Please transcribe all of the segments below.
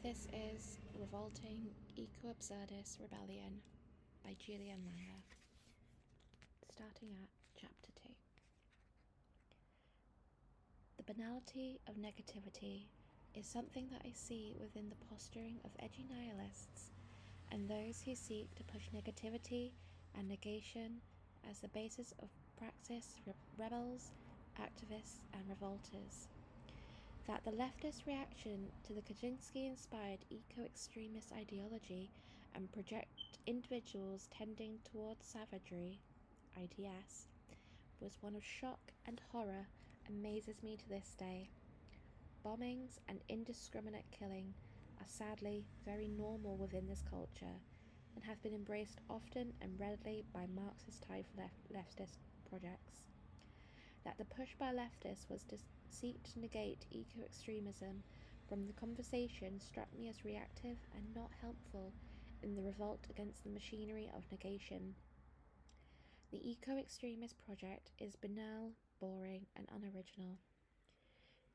This is Revolting, Eco-Absurdist Rebellion by Julian. Starting at Chapter 2. The banality of negativity is something that I see within the posturing of edgy nihilists and those who seek to push negativity and negation as the basis of praxis rebels, activists and revolters. That the leftist reaction to the Kaczynski-inspired eco-extremist ideology and project individuals tending towards savagery, ITS, was one of shock and horror amazes me to this day. Bombings and indiscriminate killing are sadly very normal within this culture and have been embraced often and readily by Marxist-type leftist projects. That the push by leftists was to seek to negate eco-extremism from the conversation struck me as reactive and not helpful in the revolt against the machinery of negation. The eco-extremist project is banal, boring, and unoriginal.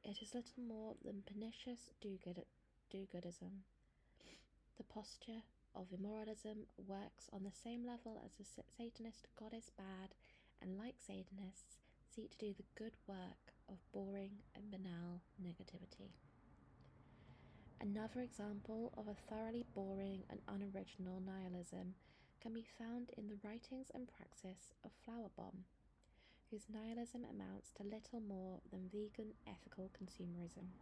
It is little more than pernicious do-goodism. The posture of immoralism works on the same level as the Satanist God is bad, and like Satanists, seek to do the good work of boring and banal negativity. Another example of a thoroughly boring and unoriginal nihilism can be found in the writings and praxis of Flower Bomb, whose nihilism amounts to little more than vegan ethical consumerism.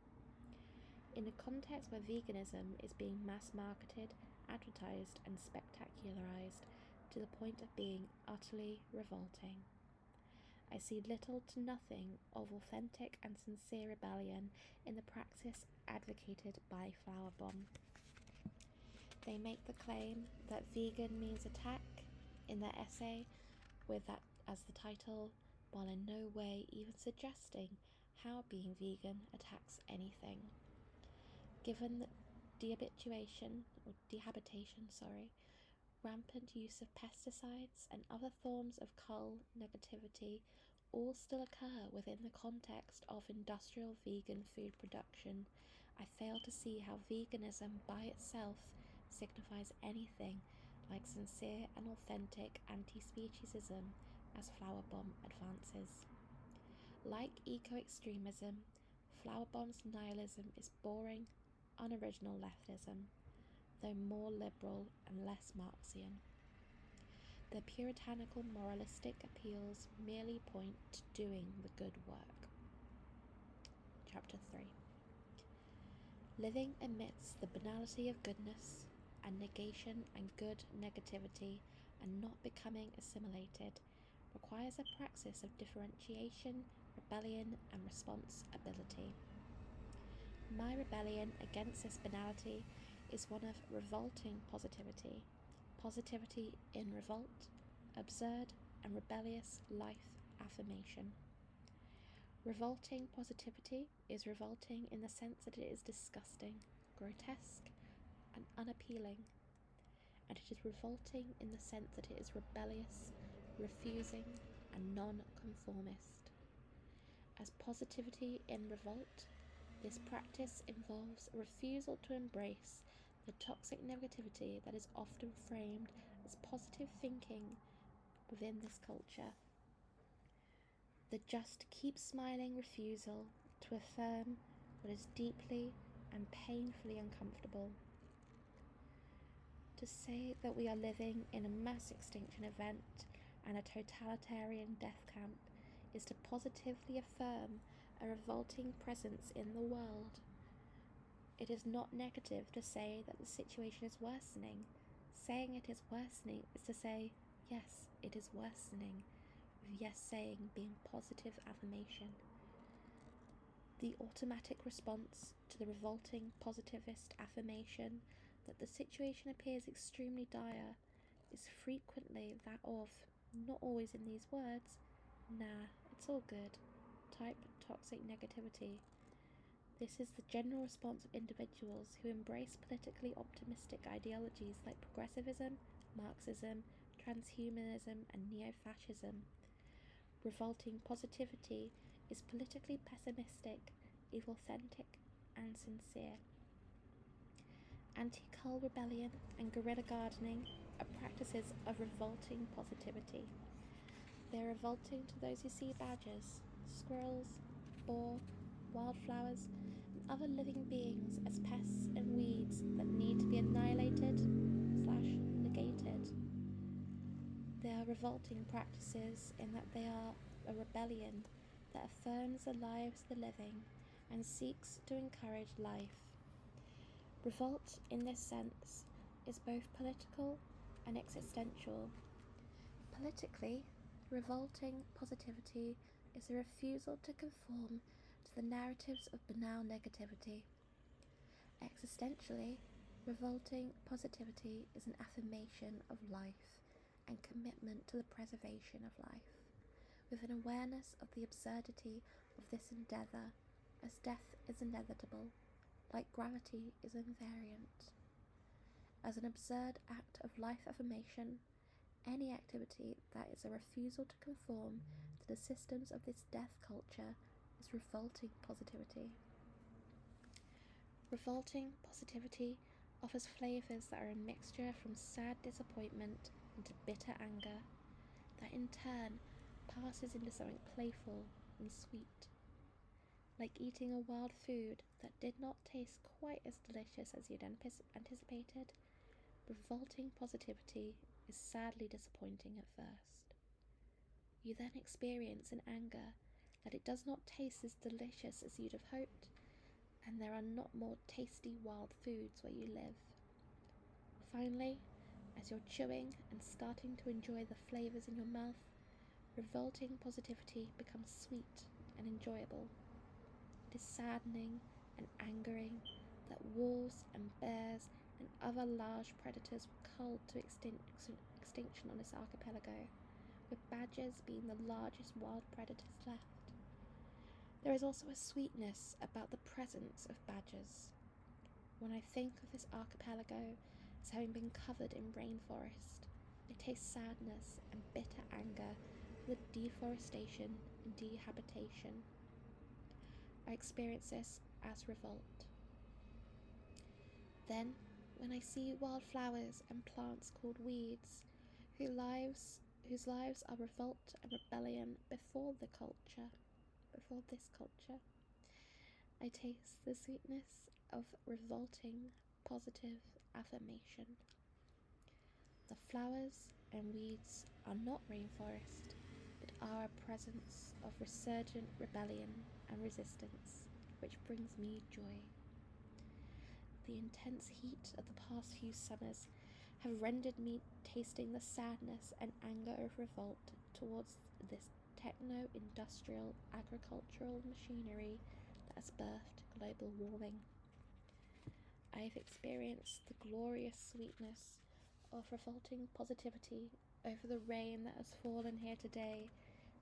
In a context where veganism is being mass-marketed, advertised and spectacularized to the point of being utterly revolting, I see little to nothing of authentic and sincere rebellion in the praxis advocated by Flower Bomb. They make the claim that vegan means attack in their essay with that as the title, while in no way even suggesting how being vegan attacks anything. Given the dehabitation, rampant use of pesticides and other forms of cull negativity all still occur within the context of industrial vegan food production, I fail to see how veganism by itself signifies anything like sincere and authentic anti-speciesism as Flower Bomb advances. Like eco-extremism, Flower Bomb's nihilism is boring, unoriginal leftism, though more liberal and less Marxian. Their puritanical moralistic appeals merely point to doing the good work. Chapter 3. Living amidst the banality of goodness and negation and good negativity and not becoming assimilated requires a praxis of differentiation, rebellion and responsibility. My rebellion against this banality is one of revolting positivity, positivity in revolt, absurd and rebellious life affirmation. Revolting positivity is revolting in the sense that it is disgusting, grotesque and unappealing, and it is revolting in the sense that it is rebellious, refusing and non-conformist. As positivity in revolt, this practice involves a refusal to embrace the toxic negativity that is often framed as positive thinking within this culture. The just keep smiling refusal to affirm what is deeply and painfully uncomfortable. To say that we are living in a mass extinction event and a totalitarian death camp is to positively affirm a revolting presence in the world. It is not negative to say that the situation is worsening. Saying it is worsening is to say, yes, it is worsening, with yes saying being positive affirmation. The automatic response to the revolting positivist affirmation that the situation appears extremely dire is frequently that of, not always in these words, nah, it's all good, type toxic negativity. This is the general response of individuals who embrace politically optimistic ideologies like progressivism, Marxism, transhumanism, and neo-fascism. Revolting positivity is politically pessimistic, inauthentic, and sincere. anti-cull rebellion, and guerrilla gardening are practices of revolting positivity. They are revolting to those who see badgers, squirrels, boar, wildflowers, and other living beings as pests and weeds that need to be annihilated/negated. They are revolting practices in that they are a rebellion that affirms the lives of the living and seeks to encourage life. Revolt, in this sense, is both political and existential. Politically, revolting positivity is a refusal to conform to the narratives of banal negativity. Existentially, revolting positivity is an affirmation of life and commitment to the preservation of life, with an awareness of the absurdity of this endeavour, as death is inevitable, like gravity is invariant. As an absurd act of life affirmation, any activity that is a refusal to conform to the systems of this death culture is revolting positivity. Revolting positivity offers flavours that are a mixture from sad disappointment into bitter anger, that in turn passes into something playful and sweet. Like eating a wild food that did not taste quite as delicious as you'd anticipated, revolting positivity is sadly disappointing at first. You then experience an anger that it does not taste as delicious as you'd have hoped, and there are not more tasty wild foods where you live. Finally, as you're chewing and starting to enjoy the flavours in your mouth, revolting positivity becomes sweet and enjoyable. It is saddening and angering that wolves and bears and other large predators were culled to extinction on this archipelago, with badgers being the largest wild predators left. There is also a sweetness about the presence of badgers. When I think of this archipelago as having been covered in rainforest, I taste sadness and bitter anger for the deforestation and dehabitation. I experience this as revolt. Then, when I see wildflowers and plants called weeds, whose lives are revolt and rebellion before this culture, I taste the sweetness of revolting positive affirmation. The flowers and weeds are not rainforest, but are a presence of resurgent rebellion and resistance, which brings me joy. The intense heat of the past few summers have rendered me tasting the sadness and anger of revolt towards this techno-industrial agricultural machinery that has birthed global warming. I have experienced the glorious sweetness of revolting positivity over the rain that has fallen here today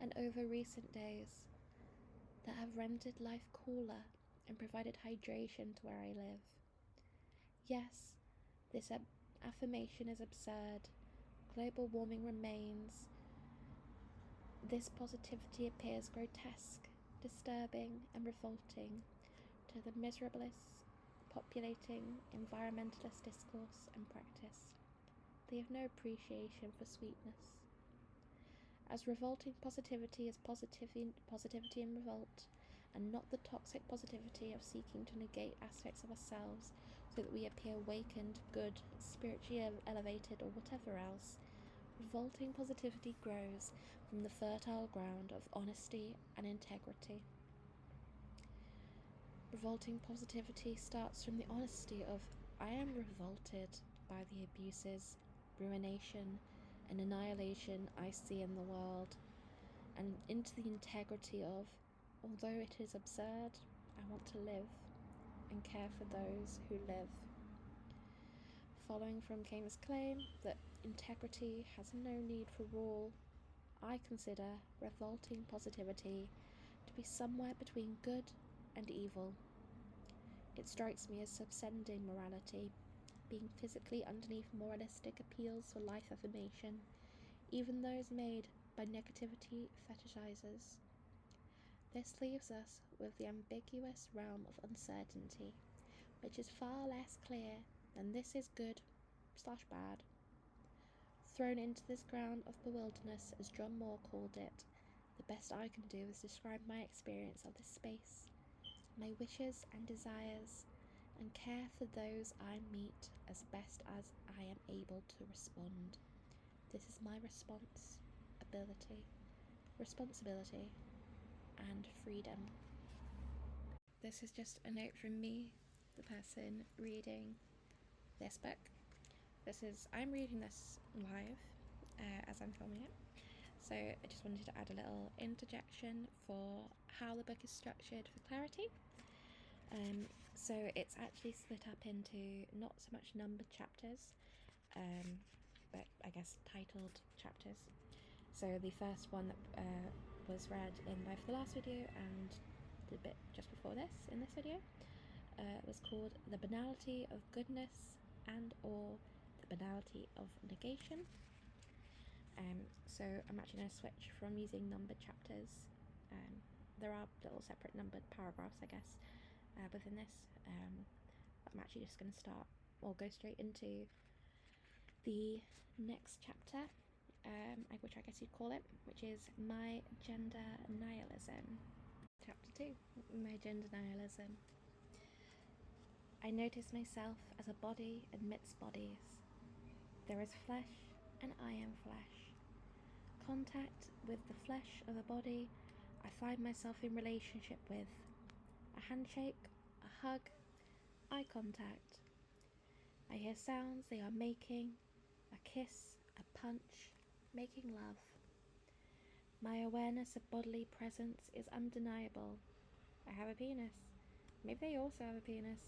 and over recent days, that have rendered life cooler and provided hydration to where I live. Yes, this affirmation is absurd. Global warming remains. This positivity appears grotesque, disturbing, and revolting to the miserablest populating environmentalist discourse and practice. They have no appreciation for sweetness. As revolting positivity is positivity in revolt, and not the toxic positivity of seeking to negate aspects of ourselves so that we appear awakened, good, spiritually elevated, or whatever else, revolting positivity grows from the fertile ground of honesty and integrity. Revolting positivity starts from the honesty of, I am revolted by the abuses, ruination, and annihilation I see in the world, and into the integrity of, although it is absurd, I want to live and care for those who live. Following from Keynes' claim that integrity has no need for rule, I consider revolting positivity to be somewhere between good and evil. It strikes me as subscending morality, being physically underneath moralistic appeals for life affirmation, even those made by negativity fetishizers. This leaves us with the ambiguous realm of uncertainty, which is far less clear then this is good/bad. Thrown into this ground of bewilderness, as John Moore called it, the best I can do is describe my experience of this space, my wishes and desires, and care for those I meet as best as I am able to respond. This is my responsibility, and freedom. This is just a note from me, the person reading this book. I'm reading this live as I'm filming it. So I just wanted to add a little interjection for how the book is structured for clarity. So it's actually split up into not so much numbered chapters, but I guess titled chapters. So the first one that was read in both the last video and the bit just before this, in this video, was called The Banality of Goodness and or The Banality of Negation. So I'm actually going to switch from using numbered chapters. There are little separate numbered paragraphs, I guess, within this. But I'm actually just going to go straight into the next chapter, which I guess you'd call it, which is My Gender Nihilism. Chapter 2, My Gender Nihilism. I notice myself as a body amidst bodies. There is flesh, and I am flesh. Contact with the flesh of a body I find myself in relationship with. A handshake, a hug, eye contact. I hear sounds they are making, a kiss, a punch, making love. My awareness of bodily presence is undeniable. I have a penis. Maybe they also have a penis.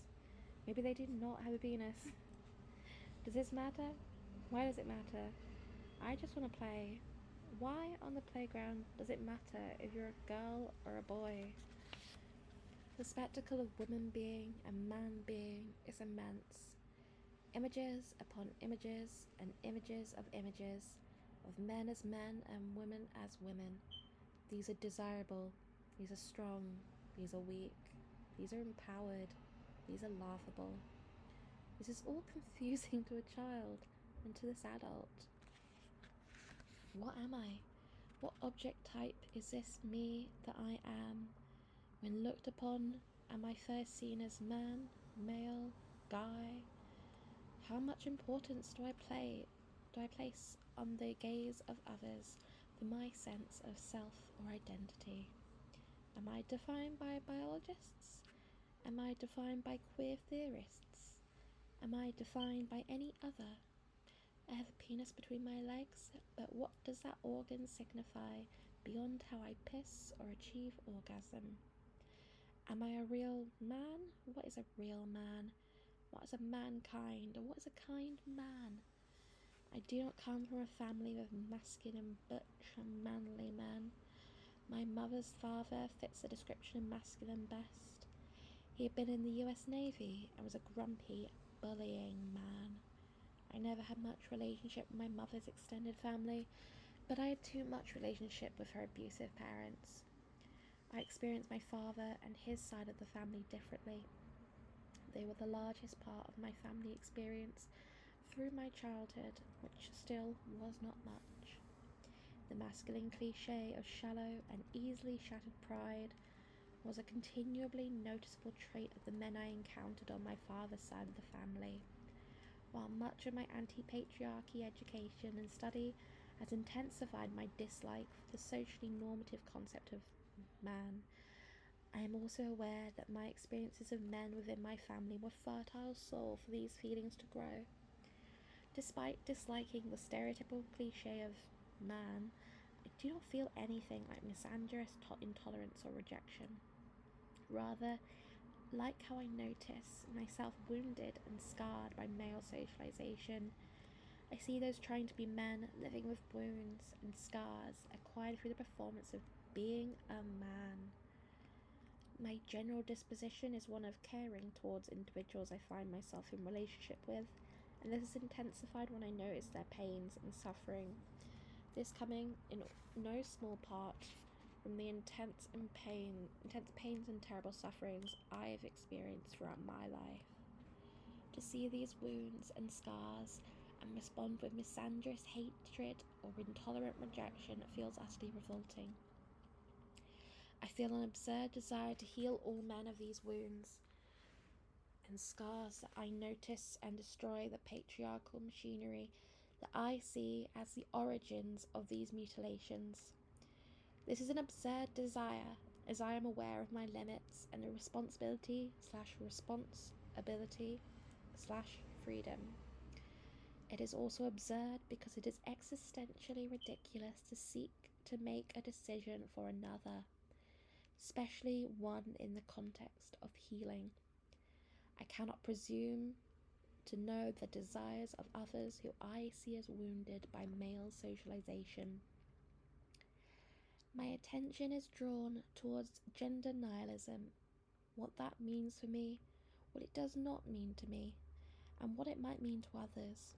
Maybe they do not have a penis. Does this matter? Why does it matter? I just want to play. Why on the playground does it matter if you're a girl or a boy? The spectacle of woman being and man being is immense. Images upon images and images of men as men and women as women. These are desirable, these are strong, these are weak, these are empowered, these are laughable. This is all confusing to a child and to this adult. What am I? What object type is this me that I am? When looked upon, am I first seen as man, male, guy? How much importance do I place on the gaze of others for my sense of self or identity? Am I defined by biologists? Am I defined by queer theorists? Am I defined by any other? I have a penis between my legs, but what does that organ signify beyond how I piss or achieve orgasm? Am I a real man? What is a real man? What is a mankind, or what is a kind man? I do not come from a family of masculine, butch and manly men. My mother's father fits the description of masculine best. He had been in the US Navy and was a grumpy, bullying man. I never had much relationship with my mother's extended family, but I had too much relationship with her abusive parents. I experienced my father and his side of the family differently. They were the largest part of my family experience through my childhood, which still was not much. The masculine cliché of shallow and easily shattered pride was a continually noticeable trait of the men I encountered on my father's side of the family. While much of my anti-patriarchy education and study has intensified my dislike for the socially normative concept of man, I am also aware that my experiences of men within my family were fertile soil for these feelings to grow. Despite disliking the stereotypical cliché of man, I do not feel anything like misandrous intolerance or rejection. Rather, like how I notice myself wounded and scarred by male socialization, I see those trying to be men living with wounds and scars acquired through the performance of being a man. My general disposition is one of caring towards individuals I find myself in relationship with, and this is intensified when I notice their pains and suffering. This coming in no small part from the intense pains and terrible sufferings I have experienced throughout my life. To see these wounds and scars and respond with misandrous hatred or intolerant rejection feels utterly revolting. I feel an absurd desire to heal all men of these wounds and scars that I notice and destroy the patriarchal machinery that I see as the origins of these mutilations. This is an absurd desire, as I am aware of my limits and the responsibility/freedom. It is also absurd because it is existentially ridiculous to seek to make a decision for another, especially one in the context of healing. I cannot presume to know the desires of others who I see as wounded by male socialization. My attention is drawn towards gender nihilism, what that means for me, what it does not mean to me, and what it might mean to others.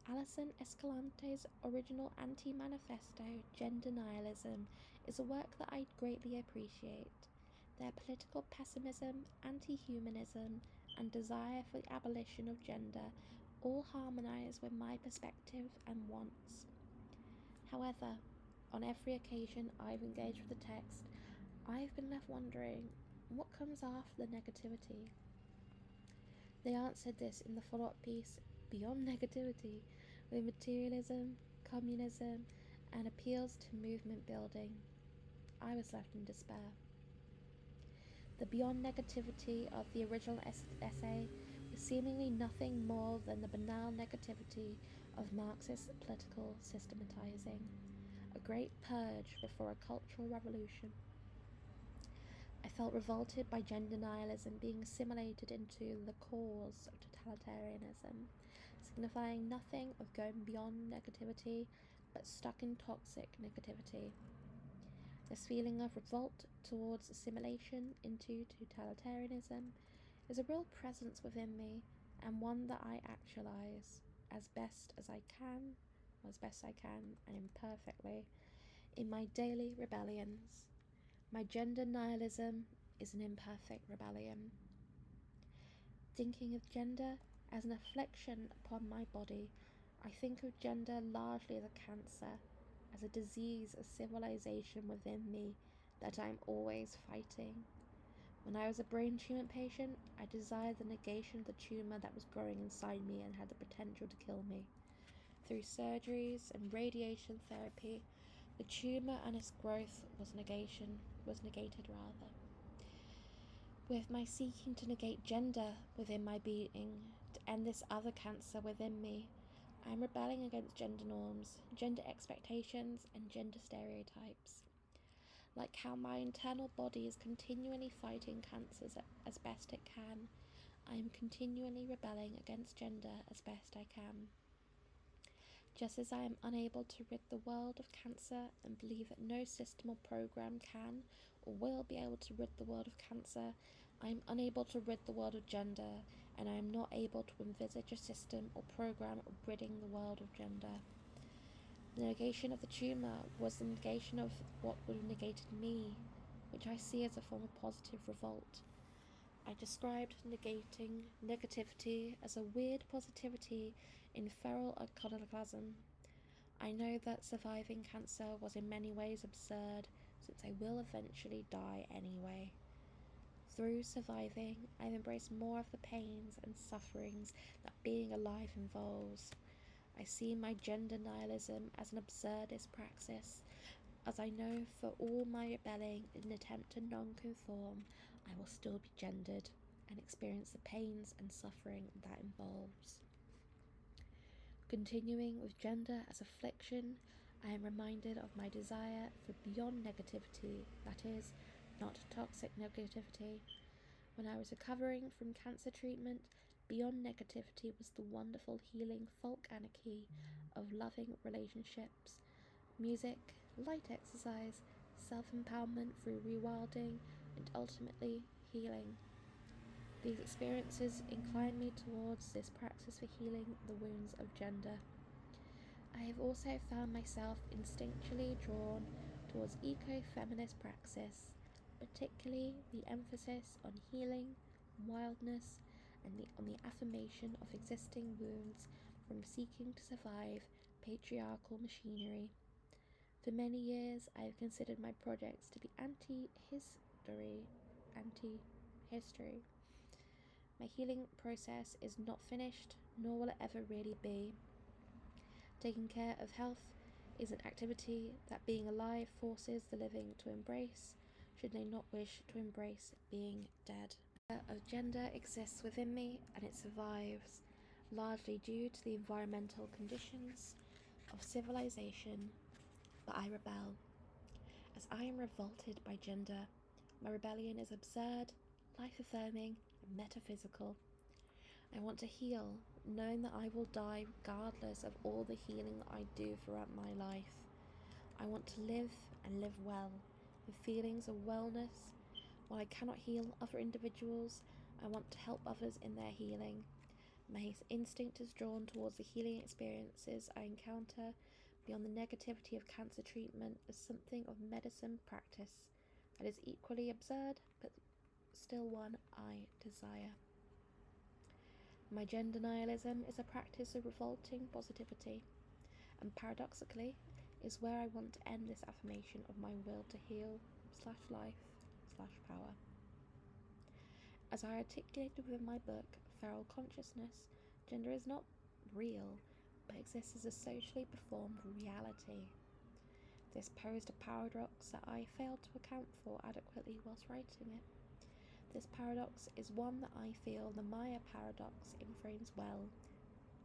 Alison Escalante's original anti-manifesto, Gender Nihilism, is a work that I greatly appreciate. Their political pessimism, anti-humanism, and desire for the abolition of gender all harmonise with my perspective and wants. However, on every occasion I've engaged with the text, I've been left wondering, what comes after the negativity? They answered this in the follow-up piece, Beyond Negativity, with materialism, communism, and appeals to movement building. I was left in despair. The Beyond Negativity of the original essay was seemingly nothing more than the banal negativity of Marxist political systematizing, a great purge before a cultural revolution. I felt revolted by gender nihilism being assimilated into the cause of totalitarianism, signifying nothing of going beyond negativity, but stuck in toxic negativity. This feeling of revolt towards assimilation into totalitarianism is a real presence within me, and one that I actualize as best I can, and imperfectly, in my daily rebellions. My gender nihilism is an imperfect rebellion. Thinking of gender as an affliction upon my body, I think of gender largely as a cancer, as a disease of civilization within me that I am always fighting. When I was a brain tumor patient, I desired the negation of the tumor that was growing inside me and had the potential to kill me. Through surgeries and radiation therapy, the tumor and its growth was negated. With my seeking to negate gender within my being, to end this other cancer within me, I am rebelling against gender norms, gender expectations, and gender stereotypes. Like how my internal body is continually fighting cancers as best it can, I am continually rebelling against gender as best I can. Just as I am unable to rid the world of cancer and believe that no system or program can or will be able to rid the world of cancer, I am unable to rid the world of gender, and I am not able to envisage a system or program of ridding the world of gender. The negation of the tumor was the negation of what would have negated me, which I see as a form of positive revolt. I described negating negativity as a weird positivity in feral iconoclasm. I know that surviving cancer was in many ways absurd, since I will eventually die anyway. Through surviving, I've embraced more of the pains and sufferings that being alive involves. I see my gender nihilism as an absurdist praxis, as I know for all my rebelling in an attempt to non-conform, I will still be gendered and experience the pains and suffering that involves. Continuing with gender as affliction, I am reminded of my desire for beyond negativity, that is, not toxic negativity. When I was recovering from cancer treatment, beyond negativity was the wonderful healing folk anarchy of loving relationships, music, light exercise, self-empowerment through rewilding, and ultimately healing. These experiences incline me towards this practice for healing the wounds of gender. I have also found myself instinctually drawn towards eco-feminist praxis, particularly the emphasis on healing, wildness, on the affirmation of existing wounds from seeking to survive patriarchal machinery. For many years, I have considered my projects to be anti-history. My healing process is not finished, nor will it ever really be. Taking care of health is an activity that being alive forces the living to embrace, should they not wish to embrace being dead. Of gender exists within me, and it survives, largely due to the environmental conditions of civilization, but I rebel. As I am revolted by gender, my rebellion is absurd, life-affirming, and metaphysical. I want to heal, knowing that I will die regardless of all the healing I do throughout my life. I want to live and live well, with feelings of wellness. While I cannot heal other individuals, I want to help others in their healing. My instinct is drawn towards the healing experiences I encounter beyond the negativity of cancer treatment as something of medicine practice that is equally absurd, but still one I desire. My gender nihilism is a practice of revolting positivity, and paradoxically is where I want to end this affirmation of my will to heal /life/power. As I articulated within my book, Feral Consciousness, gender is not real, but exists as a socially performed reality. This posed a paradox that I failed to account for adequately whilst writing it. This paradox is one that I feel the Maya paradox inframes well.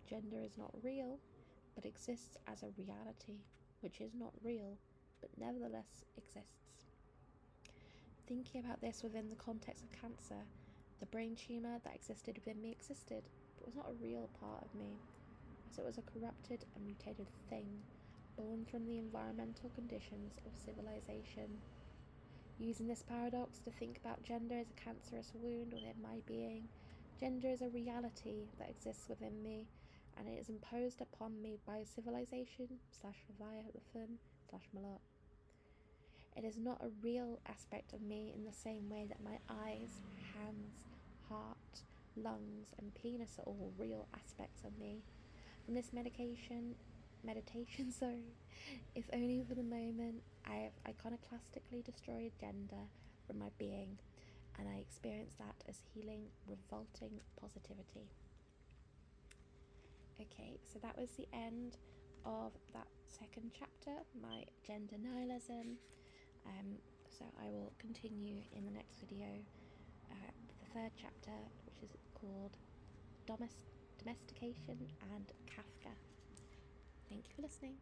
Gender is not real, but exists as a reality, which is not real, but nevertheless exists. Thinking about this within the context of cancer, the brain tumour that existed within me existed, but was not a real part of me, as it was a corrupted and mutated thing, born from the environmental conditions of civilization. Using this paradox to think about gender as a cancerous wound within my being, gender is a reality that exists within me, and it is imposed upon me by civilization/Leviathan/Malot. It is not a real aspect of me in the same way that my eyes, hands, heart, lungs, and penis are all real aspects of me. From this meditation, if only for the moment, I have iconoclastically destroyed gender from my being, and I experience that as healing, revolting positivity. Okay, so that was the end of that second chapter, my gender nihilism. So I will continue in the next video, the third chapter, which is called Domestication and Kafka. Thank you for listening.